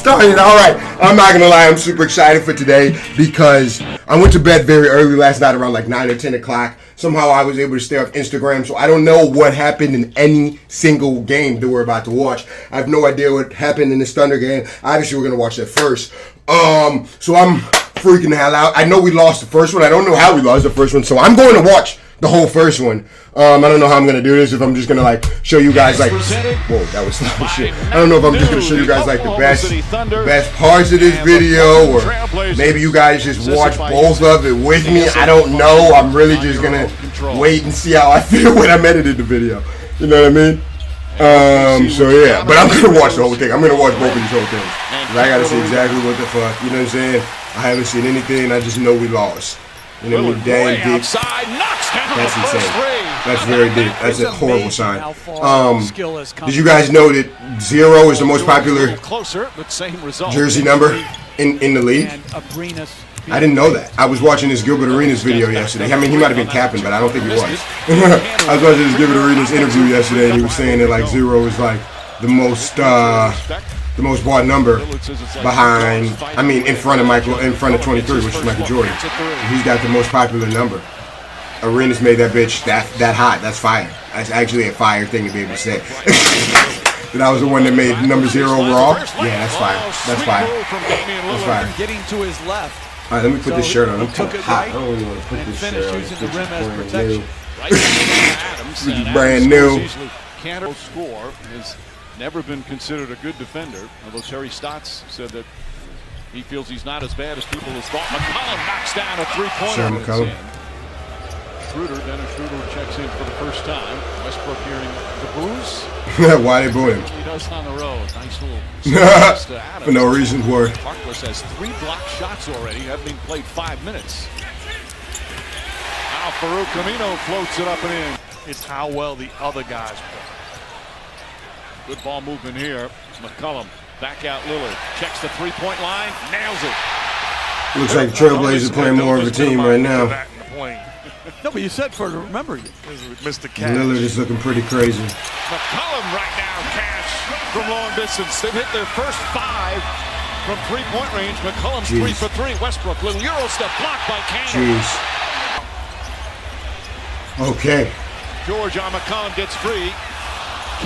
started. All right. I'm not going to lie. I'm super excited for today because I went to bed very early last night around like 9 or 10 o'clock. Somehow I was able to stay off Instagram, so I don't know what happened in any single game that we're about to watch. I have no idea what happened in this Thunder game. Obviously, we're going to watch that first. So I'm freaking the hell out. I know we lost the first one. I don't know how we lost the first one, so I'm going to watch the whole first one. I don't know how I'm going to do this, if I'm just going to like show you guys like, whoa, that was loud shit. I don't know if I'm just going to show you guys like the best parts of this video, or maybe you guys just watch both of it with me. I don't know. I'm really just going to wait and see how I feel when I'm editing the video. You know what I mean? So yeah, but I'm going to watch the whole thing. I'm going to watch both of these whole things. I got to see exactly what the fuck, you know what I'm saying? I haven't seen anything, I just know we lost. You know what I mean? Damn deep. That's insane. That's very deep. That's a horrible sign. Did you guys know that 0 is the most popular jersey number in the league? I didn't know that. I was watching this Gilbert Arenas video yesterday. I mean, he might have been capping, but I don't think he was. I was watching this Gilbert Arenas interview yesterday, and he was saying that like 0 is like the most bought number behind, in front of 23, which is Michael Jordan. He's got the most popular number. Arenas made that bitch that hot. That's fire. That's actually a fire thing to be able to say. That I was the one that made number 0 overall. Yeah, that's fire. That's fire. That's fire. Getting to his left. All right, let me put this shirt on. I'm too hot. I don't really want to put this shirt on. Using the rim as protection. This is brand new. Cantor score has never been considered a good defender, although Terry Stotts said that he feels he's not as bad as people have thought. McCollum knocks down a three-pointer. Dennis Schroeder checks in for the first time. Westbrook hearing the boos. Why they boo him? He does on the road. Nice little for no reason for it. Harkless has 3 blocked shots already. Haven't even played 5 minutes. Now Farouk Camino floats it up and in. It's how well the other guys play. Good ball movement here. McCollum back out Lillard. Checks the three-point line. Nails it. Looks like the Trailblazers playing more of a team right now. No, but you said remember you. Mr. Cash. Lillard is looking pretty crazy. McCollum right now, Cash from long distance. They've hit their first 5 from three-point range. McCollum's 3 for 3. Westbrook, little Euro step blocked by Cantor. Jeez. Okay. George on McCollum gets free.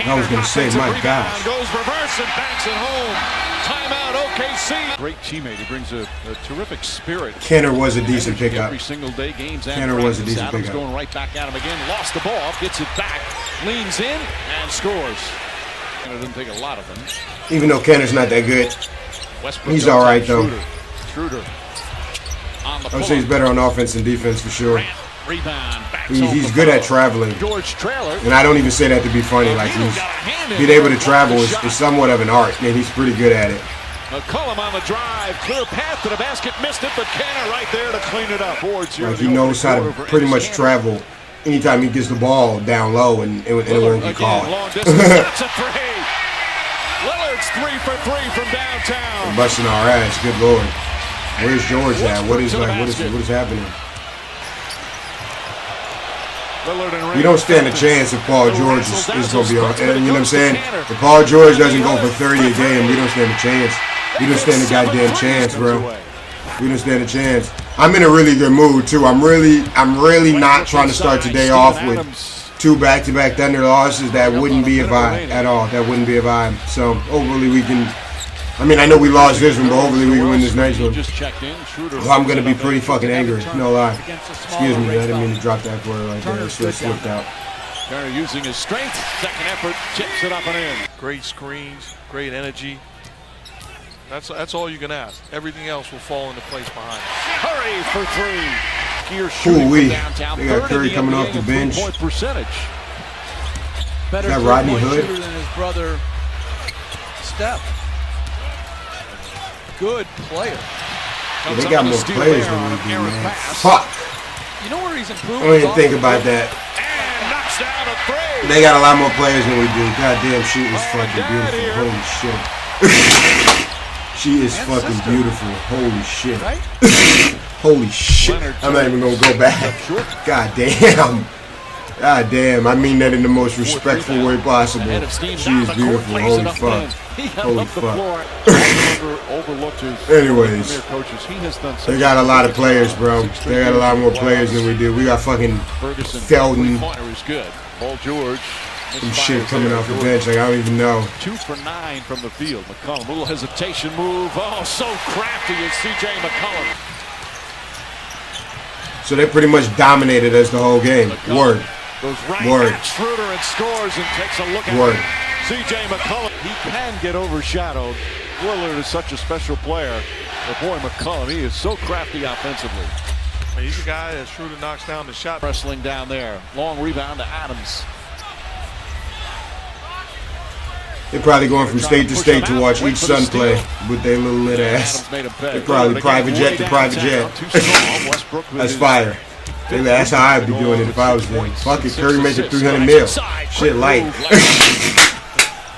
I was going to say, my gosh. Goes reverse and banks it home. Timeout, OKC. Great teammate. He brings a terrific spirit. Cantor was a decent pickup. Every single day, games. Cantor was a decent pickup. Going right back at him again. Lost the ball. Gets it back. Leans in and scores. And it doesn't take a lot of them. Even though Cantor's not that good, he's all right though. Schroeder. I would say he's better on offense than defense for sure. Rebound. He's good at traveling, and I don't even say that to be funny. Like being able to travel is somewhat of an art, and he's pretty good at it. McCollum on the drive, clear path to the basket, missed it, but Cantor right there to clean it up. Like he knows how to pretty much travel anytime he gets the ball down low, and anyone can call it. That's a three. Lillard's 3 for 3 from downtown. They're busting our ass. Good lord. Where's George at? What is happening? You don't stand a chance if Paul George is going to be on. And you know what I'm saying? If Paul George doesn't go for 30 a game, we don't stand a chance. We don't stand a goddamn chance, bro. We don't stand a chance. I'm in a really good mood too. I'm really not trying to start today off with 2 back-to-back Thunder losses. That wouldn't be a vibe at all. That wouldn't be a vibe. So hopefully we can. I know we lost this one, but hopefully we can win this next one. I'm going to be pretty fucking angry, no lie. Excuse me, I didn't mean to drop that word right there. It should have slipped out. Turner using his strength, second effort, chips it up and in. Great screens, great energy. That's all you can ask. Everything else will fall into place behind. Curry for 3. They got Curry coming off the bench. Got Rodney Hood. Than his brother Steph. Good player. Yeah, they got more players than we do, man. Fuck. You know where he's improved? I don't even think about that. They got a lot more players than we do. Goddamn, she is fucking beautiful. Holy shit. She is fucking beautiful. Holy shit. Holy shit. I'm not even gonna go back. Goddamn. God damn, I mean that in the most respectful way possible. She is beautiful. Holy fuck. He got Holy up the fuck. floor. Overlooked his Anyways, coaches. He has done they got a lot of players, bro. They got a lot more players than we do. We got fucking Ferguson. Felton. Three-pointer is good. Paul George. Some shit coming off the bench. Like, I don't even know. 2 for 9 from the field. McCollum, a little hesitation move. Oh, so crafty is C.J. McCollum. So they pretty much dominated us the whole game. Word. Goes right Word. at Schroeder and scores and takes a look at Word. C.J. McCollum. He can get overshadowed. Lillard is such a special player. But boy, McCollum, he is so crafty offensively. He's a guy that Schroeder knocks down the shot. Wrestling down there. Long rebound to Adams. They're probably going from state to state to watch each son play with their little lit ass. They're probably private jet to private jet. That's fire. That's how I'd be doing it if I was there. Fuck it, Curry making 300 mil. Shit light.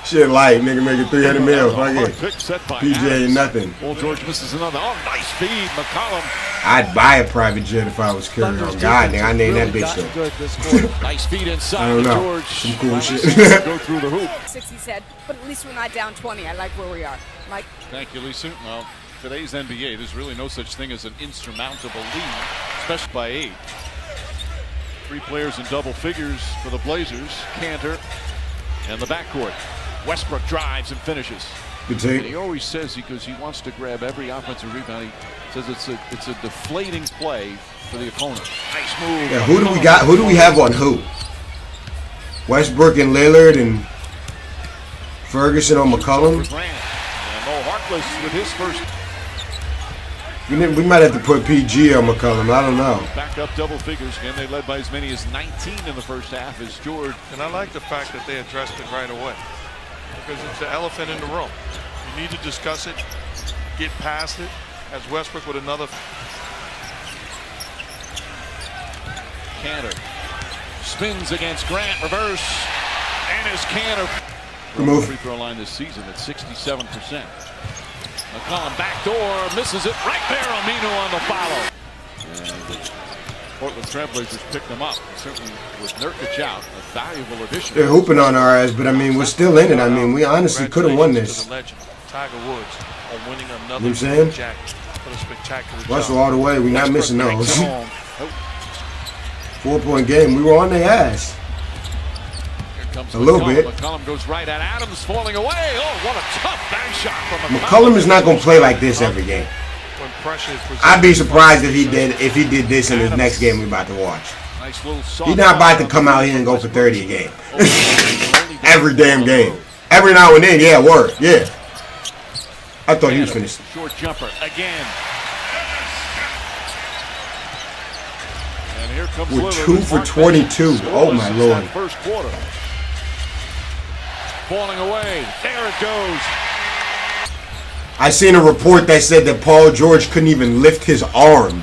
Shit light, nigga making 300 mil. Fuck it. PJ ain't nothing. Paul George misses another. Oh, nice feed, McCollum. I'd buy a private jet if I was Curry. Oh God, nigga, I named that bitch though. Nice feed inside. I don't know. George. Some cool shit. Go through the hoop. 60 said, but at least we're not down 20. I like where we are. Mike. Thank you, Lisa. Well, today's NBA, there's really no such thing as an insurmountable lead, especially by 8. 3 players in double figures for the Blazers. Cantor and the backcourt. Westbrook drives and finishes. Good And take. he always says he wants to grab every offensive rebound. He says it's a deflating play for the opponent. Nice move. Yeah, who do we got? Who do we have on who? Westbrook and Lillard and Ferguson on McCollum. And Mo Harkless with his first. We might have to put PG on McCollum. I don't know. Back up double figures again. They led by as many as 19 in the first half as George. And I like the fact that they addressed it right away, because it's the elephant in the room. You need to discuss it, get past it, as Westbrook with another. Cantor spins against Grant, reverse, and his Cantor. Good move. Free throw line this season at 67%. McCollum backdoor, misses it right there. Aminu on the follow. And the Portland Trailblazers picked them up. Certainly with Nurkic out, a valuable addition. They're hooping on our ass, but I mean, we're still in it. I mean, we honestly could have won this. To the legend, Tiger Woods, on winning another You know what I'm saying? jacket. What a spectacular Russell job. all the way. We're not missing those. Oh, 4-point game. We were on their ass. here comes A little McCollum. bit. McCollum goes right at Adams, falling away. Oh, what a tough bank shot from McCollum is not going to play like this every game. When pressure is presented, I'd be surprised if he did this in his next game we're about to watch. Nice little soft He's not about to come out here and go for 30 a game. Every damn game. Every now and then, yeah, word, yeah. I thought he was finished. Short jumper again. And here comes With Lillard, 2 who's for marked 22. scoreless Oh, my since Lord. that first quarter. Falling away. There it goes. I seen a report that said that Paul George couldn't even lift his arm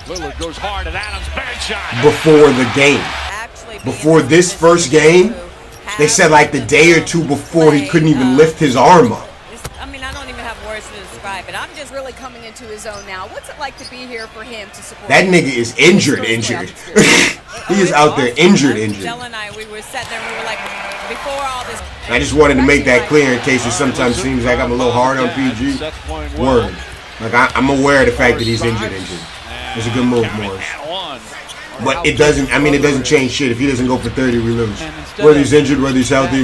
Lillard goes hard at Adams. Bad shot. before the game. Before this first game, they said like the day or two before he couldn't even lift his arm up. I mean, I don't even have words to describe it. I'm just really coming into his own now. What's it like to be here for him to support? That nigga is injured. He is out there injured. Della and I, we were sitting there and we were like, before all this. I just wanted to make that clear in case it sometimes seems like I'm a little hard on PG. Word. Like I'm aware of the fact that he's injured. It's a good move, Morris. But it doesn't, I mean, it doesn't change shit. If he doesn't go for 30, we lose. Whether he's injured, whether he's healthy,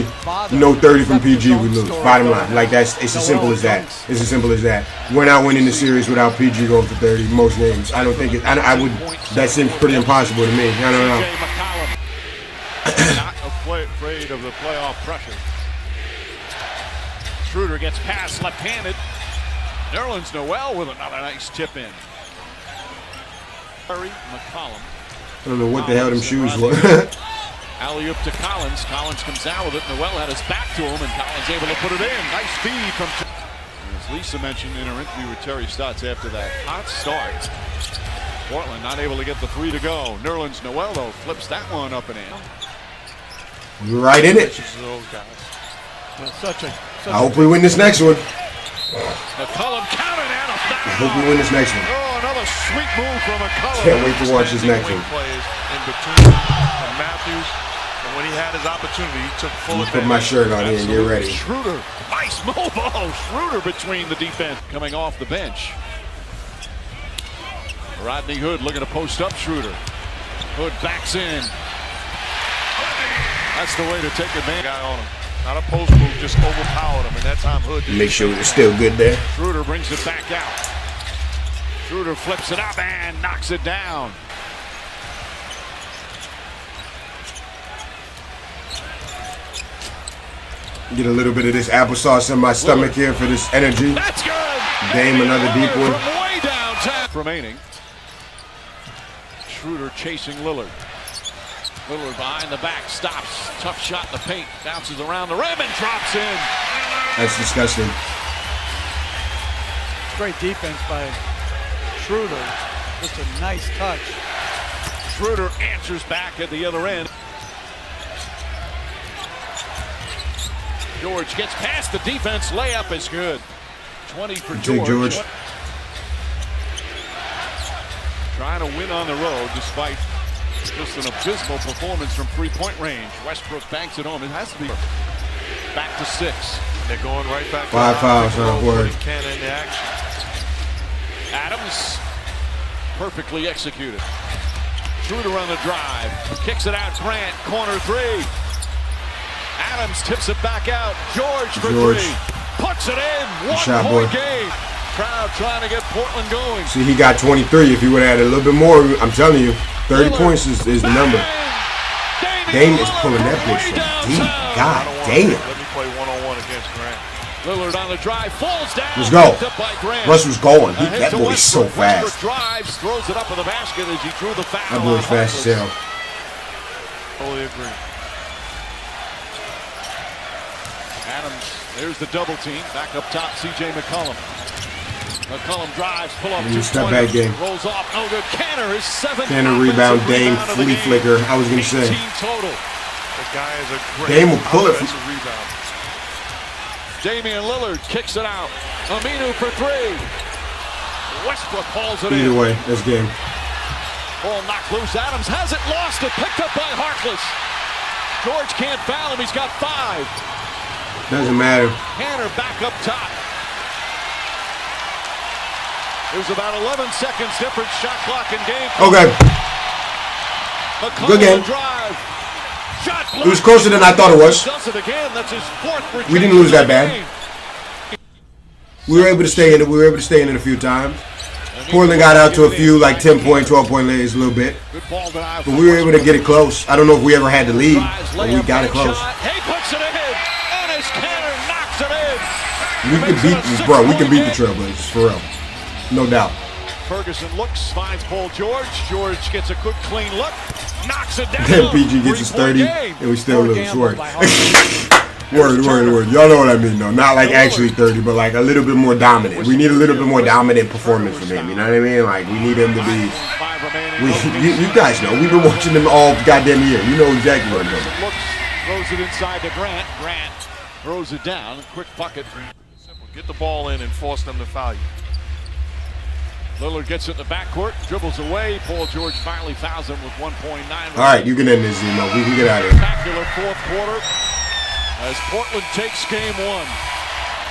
no 30 from PG, we lose. Bottom line. Like, it's as simple as that. It's as simple as that. We're not winning the series without PG going for 30 most games. I don't think it, I would, that seems pretty impossible to me. I don't know. Not afraid of the playoff pressure. Schroeder gets past left-handed. Nerlens Noel with another nice tip in. McCollum. I don't know what the hell them shoes were. Alley-oop to Collins. Collins comes down with it. Noel had his back to him, and Collins able to put it in. Nice feed from. As Lisa mentioned in her interview with Terry Stotts after that hot start, Portland not able to get the 3 to go. Nerlens Noel, though, flips that one up and in. We're right in it. I hope we win this next one. McCollum counted and a foul. I hope we win this next one. Oh, another sweet move from McCollum. Can't wait to watch this next one. Plays in between Matthews And when he had his opportunity, he took full Put advantage. my shirt on here and get ready. Schroeder, nice move. Oh, Schroeder between the defense coming off the bench. Rodney Hood looking to post up Schroeder. Hood backs in. That's the way to take advantage. Guy on him. Not a post move, just overpowered him. And that time Hood didn't Make sure it's still good there. Schroeder brings it back out. Schroeder flips it up and knocks it down. Get a little bit of this applesauce in my stomach here for this energy. That's good. Dame another deep one. From way downtown. Remaining. Schroeder chasing Lillard. Lillard behind the back, stops. Tough shot in the paint. Bounces around the rim and drops in. That's disgusting. Great defense by Schroeder. Just a nice touch. Schroeder answers back at the other end. George gets past the defense. Layup is good. 20 for George. Trying to win on the road despite just an abysmal performance from three-point range. Westbrook banks it home. It has to be back to 6. They're going right back. 5 fouls on board. Cannon in the action. Adams perfectly executed. Schroeder on the drive. Kicks it out. Grant, corner 3. Adams tips it back out. George for 3. Puts it in. One-point game. Crowd trying to get Portland going. See, he got 23. If he would have had a little bit more, I'm telling you, 30 points is the number. Dame is pulling that bitch from deep. God damn. Let me play one-on-one against Grant. Lillard on the drive, falls down. Let's go. Picked up by Grant. Russ was going. That To boy's so Westbrook. fast. Westbrook drives, throws it up in the basket as he drew the foul. That boy's fast as hell. Totally agree. Adams, there's the double team. Back up top, C.J. McCollum. McCollum drives, pull up. Step back game. Rolls off, no good. Canner is 7th. Cannon rebound, Dame, flea flicker. I was going to say. 18 total. The guy is a great Dame will pull it. offensive rebound. Damian Lillard kicks it out. Aminu for 3. Westbrook hauls it Either in. way, that's game. Ball knocked loose. Adams has it, lost it, picked up by Harkless. George can't foul him. He's got 5. Doesn't matter. Canner back up top. There's about 11 seconds difference, shot clock in game. Okay. McCollum Good game. Drive. Shot It was closer than I thought it was. Does it again. That's his 4th. We didn't lose that bad. We were able to stay in it. We were able to stay in it a few times. Portland got out to a few like 10-point, 12-point leads a little bit. But we were able to get it close. I don't know if we ever had the lead, but we got it close. He puts it in. Enes Kanter knocks it in. We can beat these, bro. We can beat the Trailblazers, for real. No doubt. Ferguson looks, finds Paul George. George gets a good, clean look. Knocks it down. Then PG gets his 30, game. and we still lose. Word. Word. Y'all know what I mean, though. Not like actually 30, but like a little bit more dominant. We need a little bit more dominant performance from him. You know what I mean? Like, we need him to be. You guys know. We've been watching him all goddamn year. You know exactly what I'm doing. Looks, throws it inside to Grant. Grant throws it down. Quick bucket. Simple. Get the ball in and force them to foul you. Lillard gets it in the backcourt, dribbles away. Paul George finally fouls him with 1.9. All right, you can end this, Zemo. We can get out of here. Spectacular 4th quarter as Portland takes game 1.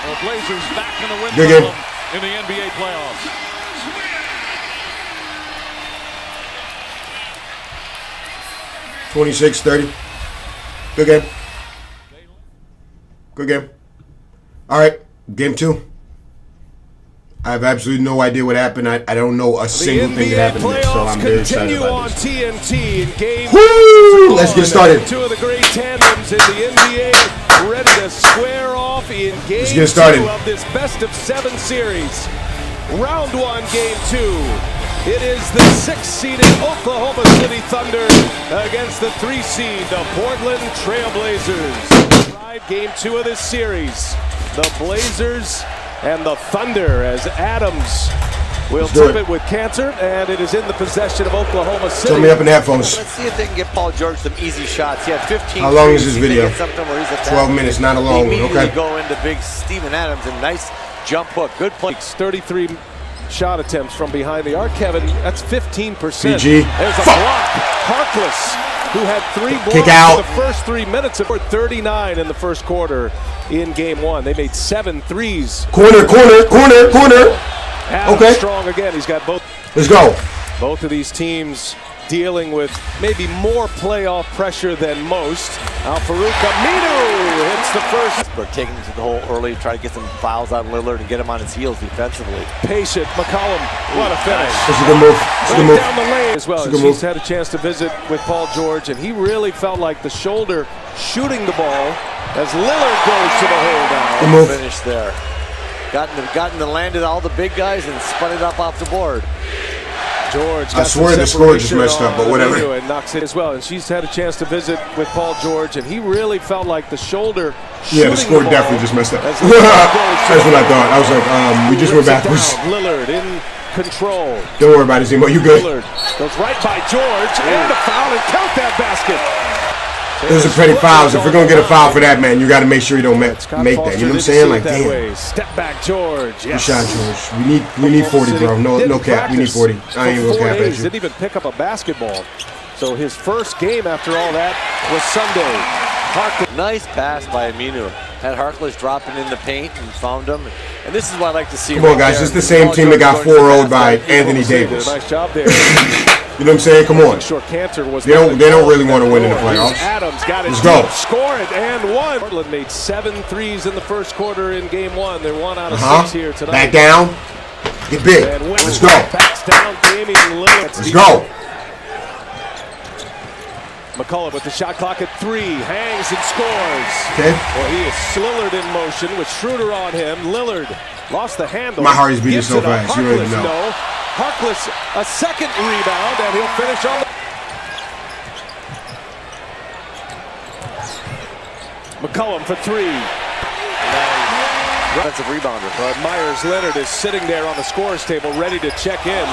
The Blazers back in the win column in the NBA playoffs. $26-30. Good game. Good game. All right, game 2. I have absolutely no idea what happened. I don't know a single thing that happened here, so I'm very excited about this. TNT in game Woo! Let's get started. 2 of the great tandems in the NBA ready to square off in game Let's get started. 2 of this best-of-7 series. Round 1, game 2. It is the 6th-seeded Oklahoma City Thunder against the 3-seed, the Portland Trailblazers. Game 2 of this series. The Blazers and the Thunder as Adams will tip it with Cantor, and it is in the possession of Oklahoma City. Turn me up in the headphones. Let's see if they can get Paul George some easy shots. He had 15. How long is this See if they video? get something where he's 12 minutes, not a long one. Immediately Okay. go into big Steven Adams and nice jump hook. Good play. 33 shot attempts from behind the arc, Kevin. That's 15%. PG. There's a block. Harkless who had 3 blocks Kick out. in the first 3 minutes of 39 in the first quarter in game 1. They made 7 threes. Corner. Adams Okay. strong again. He's got both. Let's go. Both of these teams dealing with maybe more playoff pressure than most. Al-Farouq Aminu hits the first. We're taking it to the hole early, try to get some fouls on Lillard and get him on his heels defensively. Patient, McCollum, what a finish. That's a good move. That's a good Right move. down the lane as well. That's a good She's move. had a chance to visit with Paul George, and he really felt like the shoulder shooting the ball as Lillard goes to the hole now. Good move. Finish there. Gotten the landed all the big guys and spun it up off the board. George I got swear some the score just separation messed up, but on whatever. Aminu and knocks it as well. And she's had a chance to visit with Paul George, and he really felt like the shoulder Yeah, the score ball definitely just messed up. as That's Lillard goes to what I thought. I was like, we just went rips it backwards. down. Lillard in control. Don't worry about it, Zemo. You good? Lillard goes right by George and a foul, and count that basket. Those are pretty fouls. If we're gonna get a foul for that, man, you got to make sure you don't make Scott that. Foster You know what I'm didn't saying? see Like, it that damn. way. Step back, George. Good Yes. shot, George. We need 40, bro. No cap. We need 40. I ain't gonna cap at you. Didn't even pick up a basketball. So his first game after all that was Sunday. Harkless. Nice pass by Aminu. Had Harkless dropping in the paint and found him. And this is what I like to see. Come on, guys. This is the same team that got 4-0'd by Anthony Did Davis. a nice job there. You know what I'm saying? Come on. Sure, Cantor was. They don't really want to win in the Here's playoffs. Adams got it. Let's go. Deep, score it, and one. Portland made 7 threes in the first quarter in game 1. They're 1 out of 6 here tonight. Back down. Get big. And Let's go. backs down Damian Lillard. Let's go. McCullough with the shot clock at 3, hangs and scores. Okay. Well, he is Lillard in motion with Schroeder on him. Lillard lost the handle. My heart is beating Gives so it to fast. You already Harkless. know. No. Harkless, a second rebound, and he'll finish on the... McCollum for 3. Defensive rebounder. But Myers Leonard is sitting there on the scorer's table ready to check in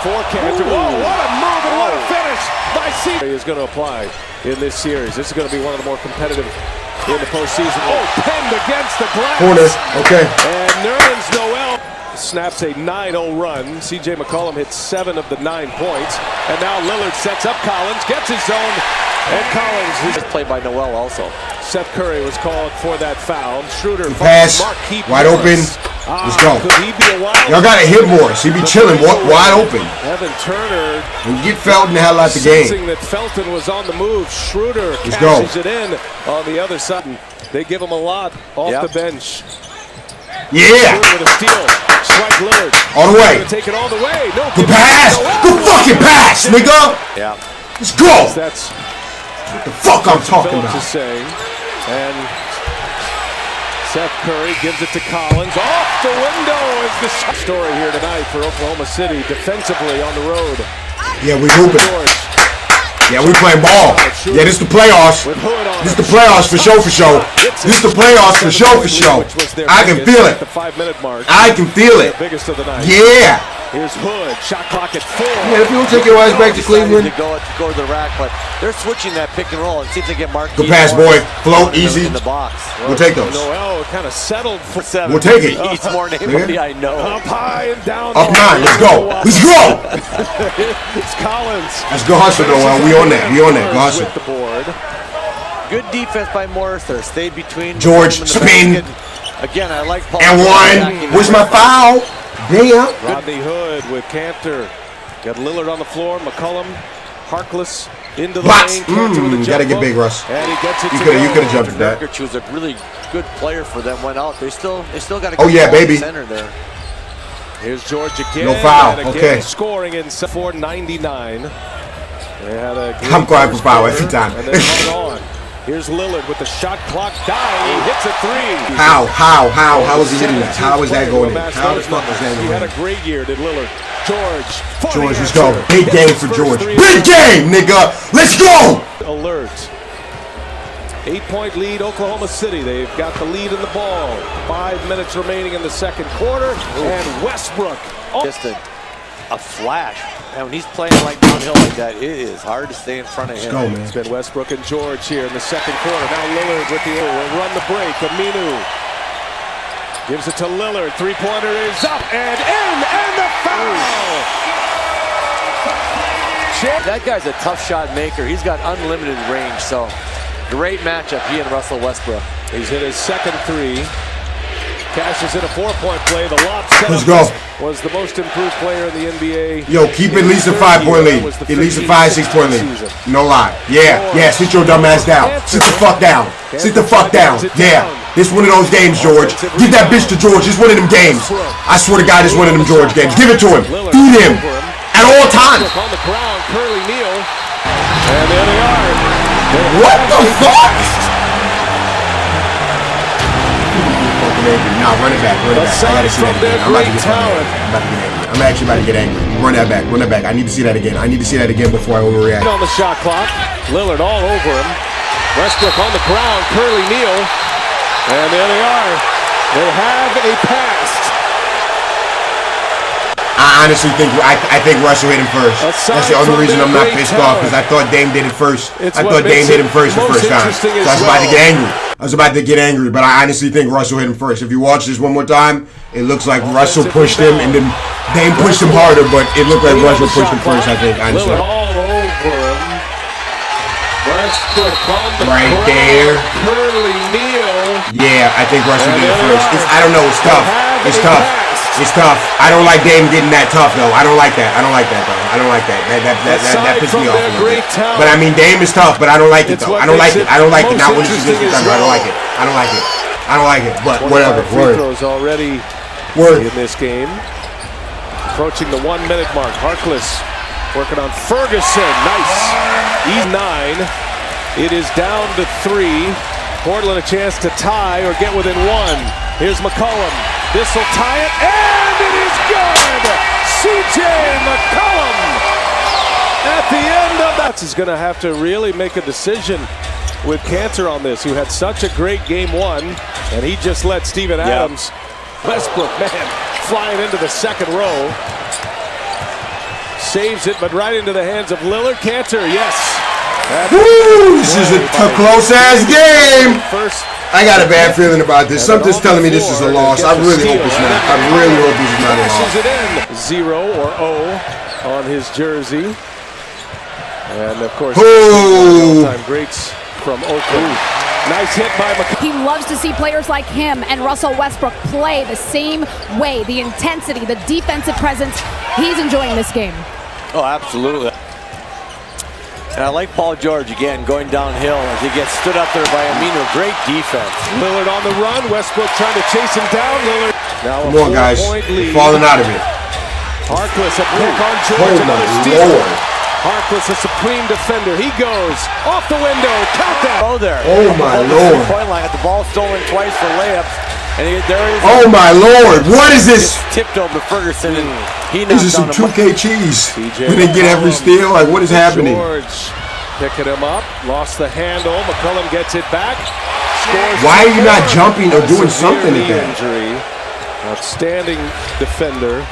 for Cantor. Whoa, what a move and what a finish by C. Is going to apply in this series. This is going to be one of the more competitive in the postseason. Oh, pinned against the glass. Corner. Okay. And Nerlens Noel snaps a 9-0 run. C.J. McCollum hits 7 of the 9 points. And now Lillard sets up Collins, gets his zone, and Collins. This played by Noel also. Seth Curry was called for that foul. Schroeder Pass. Marquise Wide open. Morris. Let's go. Could he be a wild? Y'all gotta hit Morris. He be chilling wide open. Evan Turner. And get Felton the hell out the game. Sensing that Felton was on the move. Schroeder Let's go. cashes it in on the other side. They give him a lot off Yep. the bench. Yeah. Schroeder with a steal. Strike Lillard. All the way. Gonna take it all the way. No. Good pass. Good fucking pass, nigga. Yeah. Let's go. That's What the fuck I'm talking Phillips is about. saying. And Seth Curry gives it to Collins. Off the window is the story here tonight for Oklahoma City defensively on the road. Yeah, we hooping. George Yeah, we playing ball. Yeah, this the playoffs. with Hood on This him. the playoffs for show for show. This the playoffs for show for show. Which was their I can biggest feel at it. the 5-minute mark. I can feel it. Biggest of the night. Yeah. Here's Hood. Shot clock at 4. Yeah, if you don't take your ass back to Cleveland. To go to the rack, but they're switching that pick and roll. It seems to get Marquise Good pass, Morris boy. Float, in the- easy. in the box. We'll take those. Noel kind of settled for 7. We'll take it. He's more than anybody I know. up high and down. Up 9. Let's go. Let's go. It's Collins. Let's go hustle, Noel. We on that. We on that. Go hustle. With the board. Good defense by Morris there. Stayed between George, McCollum and the spin. basket. Again, I like Paul. And one. Where's my foul? Damn. Rodney Hood with Cantor. Got Lillard on the floor. McCollum, Harkless into the Box. lane. Cantor with a jump Gotta get hook. big, Russ. And he gets it You to coulda- go. you coulda jumped at that. Nurkic, who's a really good player for them, went out. They still got a Oh, good yeah, ball in baby. center there. Here's George again. No foul. And again Okay. scoring in 4:99. They had a great I'm going for first foul quarter, every time. And then hung on. Here's Lillard with the shot clock dying. He hits a 3. How was he hitting that? How is that going in? How the fuck is that He had going a great year, did Lillard. George. in? for George, the let's go. answer. Big game for First George. 3 Big game, nigga. Let's go. Alert. 8-point lead, Oklahoma City. They've got the lead in the ball. 5 minutes remaining in the second quarter. And Westbrook. Oh. Just a flash. And when he's playing like downhill like that, it is hard to stay in front of him. Let's go, man. It's been Westbrook and George here in the second quarter. Now Lillard with the will run the break. Aminu gives it to Lillard. 3-pointer is up and in, and the foul. That guy's a tough shot maker. He's got unlimited range, so great matchup, he and Russell Westbrook. He's hit his second three. Cashes in a 4-point play. The lob set Let's go. Was the most improved player in the NBA. Yo, keep at least a 5-point lead. At least a 5-6-point lead. No lie. Yeah, sit your dumb ass down. Sit the fuck down. Sit the fuck down. Yeah. This one of those games, George. Give that bitch to George. This one of them games. I swear to God, this one of them George games. Give it to him. Feed him. At all times. On the ground, Curly Neal. And there they are. What the fuck? Nah, run it back. I gotta see that again. I'm actually about to get angry. Run that back. I need to see that again. Before I overreact. On the shot clock. Lillard all over him. Westbrook on the ground. Curly Neal. And there they are. They have a pass. I honestly think Russell hit him first. That's the only reason I'm not pissed off, because I thought Dame did it first. I thought Dame hit him first the first time. So I was about to get angry. But I honestly think Russell hit him first. If you watch this one more time, it looks like Russell pushed him, and then Dame pushed him harder, but it looked like Russell pushed him first, I think, honestly. All over him. Right there. Curly Neal. Yeah, I think Russell did it first. I don't know. It's tough. It's tough. I don't like Dame getting that tough, though. I don't like that, though. That pissed me off a little bit. But I mean, Dame is tough, but I don't like it, though. I don't like it. Not when it's against the Thunder. I don't like it. But whatever. Free throws already in this game. Approaching the 1-minute mark. Harkless working on Ferguson. Nice. E9. It is down to 3. Portland a chance to tie or get within 1. Here's McCollum. This will tie it, and it is good! C.J. McCollum at the end of that. He's going to have to really make a decision with Cantor on this, who had such a great game 1, and he just let Steven Adams. Westbrook, man, flying into the second row. Saves it, but right into the hands of Lillard. Cantor, yes. Woo! This is a close-ass game! I got a bad feeling about this. Something's telling me this is a loss. I really hope it's not. I really hope this is not a loss. 0 or O on his jersey. And of course, all-time greats from Oakland. Nice hit by McCollum. He loves to see players like him and Russell Westbrook play the same way. The intensity, the defensive presence. He's enjoying this game. Oh, absolutely. And I like Paul George again going downhill as he gets stood up there by Aminu. Great defense. Lillard on the run. Westbrook trying to chase him down. Lillard now come on, guys. Falling out of it. Harkless a pick on George. Another steal. Harkless a supreme defender. He goes off the window. Count that. Oh, there. Oh, my Lord. Point line. At the ball stolen twice for layups. And there is. Oh, my Lord. What is this? Tipped over to Ferguson. And he this is some 2K cheese. When they get every steal, like, what is happening? George picking him up. Lost the handle. McCollum gets it back. Scores. Why are you not jumping or doing something at that? Injury. Outstanding defender.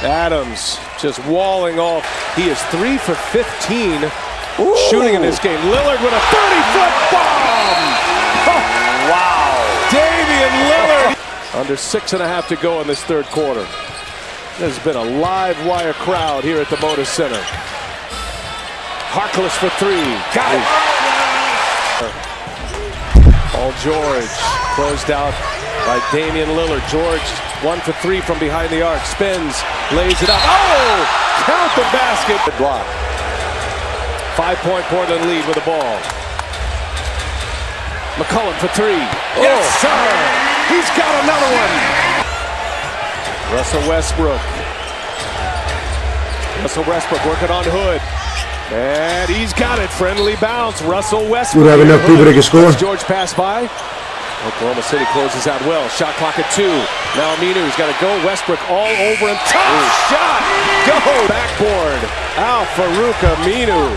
Adams just walling off. He is 3 for 15 shooting in this game. Lillard with a 30-foot bomb. Oh, wow. Damian Lillard. Under 6.5 to go in this third quarter. There's been a live wire crowd here at the Moda Center. Harkless for 3. Got it. Paul George closed out by Damian Lillard. George 1 for 3 from behind the arc. Spins, lays it up. Oh! Count the basket. Good block. 5-point Portland lead with the ball. McCollum for 3. Yes, sir! He's got another one. Russell Westbrook. Working on Hood. And he's got it. Friendly bounce. Russell Westbrook. Would have enough people that can score. George pass by. Oklahoma City closes out well. Shot clock at 2. Now Aminu's got to go. Westbrook all over him. Tough shot. Go. Backboard. Al-Farouq Aminu.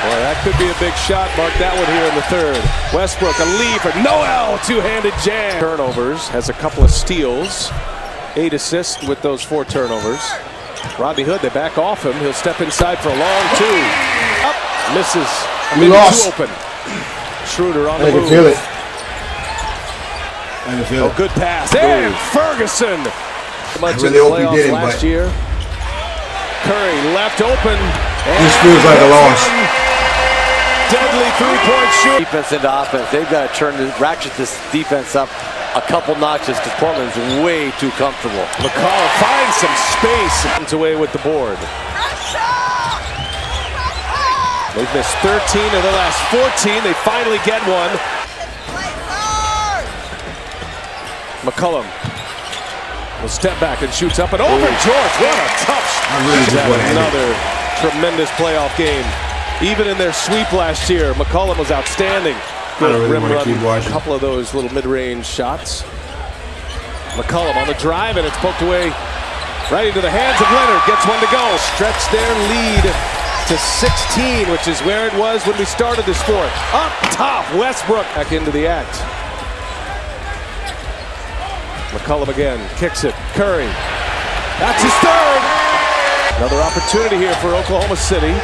Boy, that could be a big shot. Mark that one here in the third. Westbrook, a lead for Noel. Two-handed jam. Turnovers. Has a couple of steals. 8 assists with those 4 turnovers. Rodney Hood, they back off him. He'll step inside for a long 2. Up. Misses. We lost. Open. Schroeder on the move. I can feel it. Oh, good pass. And Ferguson. I really hope he didn't, last but year. Curry left open. This feels like a loss. Deadly three-point shoot. Defense into offense. They've got to ratchet this defense up a couple notches because Portland's way too comfortable. McCollum finds some space and comes away with the board. They've missed 13 of the last 14. They finally get one. McCollum will step back and shoots up and over. George, what a tough shot. Another tremendous playoff game. Even in their sweep last year, McCollum was outstanding. Good rim run, a couple of those little mid-range shots. McCollum on the drive, and it's poked away right into the hands of Leonard. Gets one to go. Stretch their lead to 16, which is where it was when we started this fourth. Up top, Westbrook back into the act. McCollum again, kicks it. Curry, that's his third. Another opportunity here for Oklahoma City.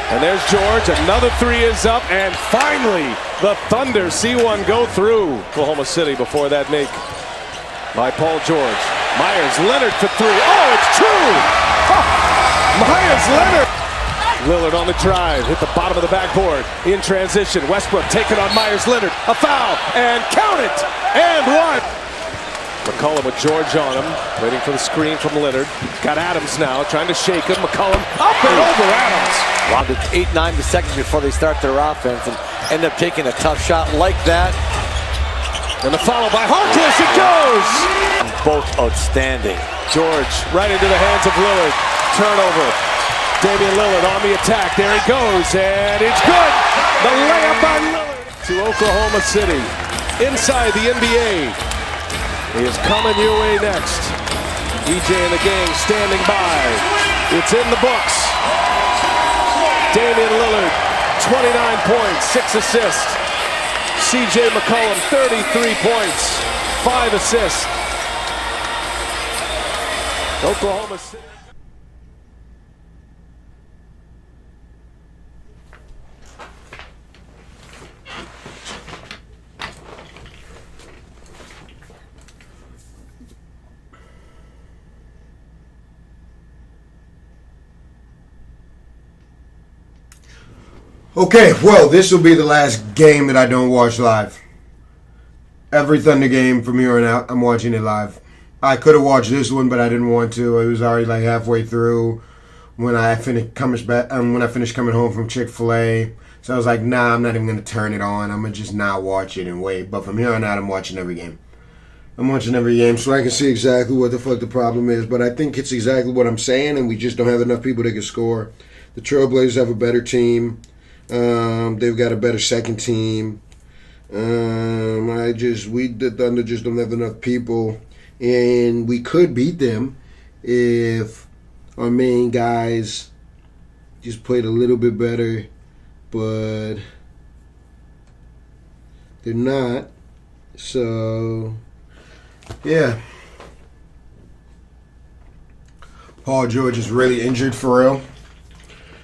And there's George, another three is up, and finally the Thunder see one go through Oklahoma City before that make by Paul George. Myers-Leonard for three. Oh, it's true! Myers-Leonard! Lillard on the drive, hit the bottom of the backboard. In transition, Westbrook taking on Myers-Leonard. A foul, and count it! And one! McCollum with George on him, waiting for the screen from Leonard. Got Adams now, trying to shake him. McCollum up and over Adams. Rounded 8-9 seconds before they start their offense and end up taking a tough shot like that. And the follow by Harkless, it goes! Both outstanding. George right into the hands of Lillard. Turnover. Damian Lillard on the attack. There he goes, and it's good! The layup by Lillard to Oklahoma City. Inside the NBA. He is coming your way next. EJ and the gang standing by. It's in the books. Damian Lillard, 29 points, 6 assists. CJ McCollum, 33 points, 5 assists. Oklahoma City. Okay, well, this will be the last game that I don't watch live. Every Thunder game from here on out, I'm watching it live. I could have watched this one, but I didn't want to. It was already like halfway through when I finished coming home from Chick-fil-A. So I was like, nah, I'm not even going to turn it on. I'm going to just not watch it and wait. But from here on out, I'm watching every game. I'm watching every game so I can see exactly what the fuck the problem is. But I think it's exactly what I'm saying, and we just don't have enough people that can score. The Trailblazers have a better team. They've got a better second team. The Thunder just don't have enough people, and we could beat them if our main guys just played a little bit better, but they're not. So, yeah. Paul George is really injured for real.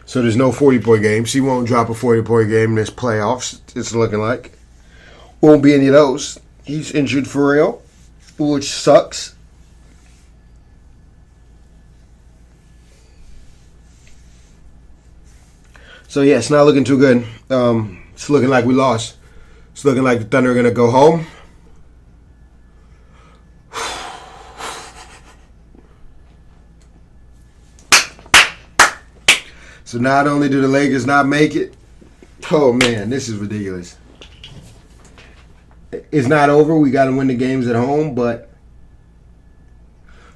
So there's no 40-point games. He won't drop a 40-point game in this playoffs, it's looking like. Won't be any of those. He's injured for real, which sucks. So, yeah, it's not looking too good. It's looking like we lost. It's looking like the Thunder are going to go home. So not only do the Lakers not make it, oh man, this is ridiculous. It's not over. We got to win the games at home, but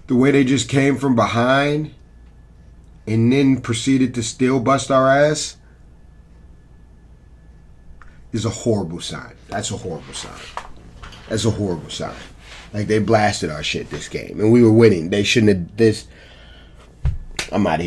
the way they just came from behind and then proceeded to still bust our ass is a horrible sign. That's a horrible sign. That's a horrible sign. Like, they blasted our shit this game, and we were winning. They shouldn't have. I'm out of here.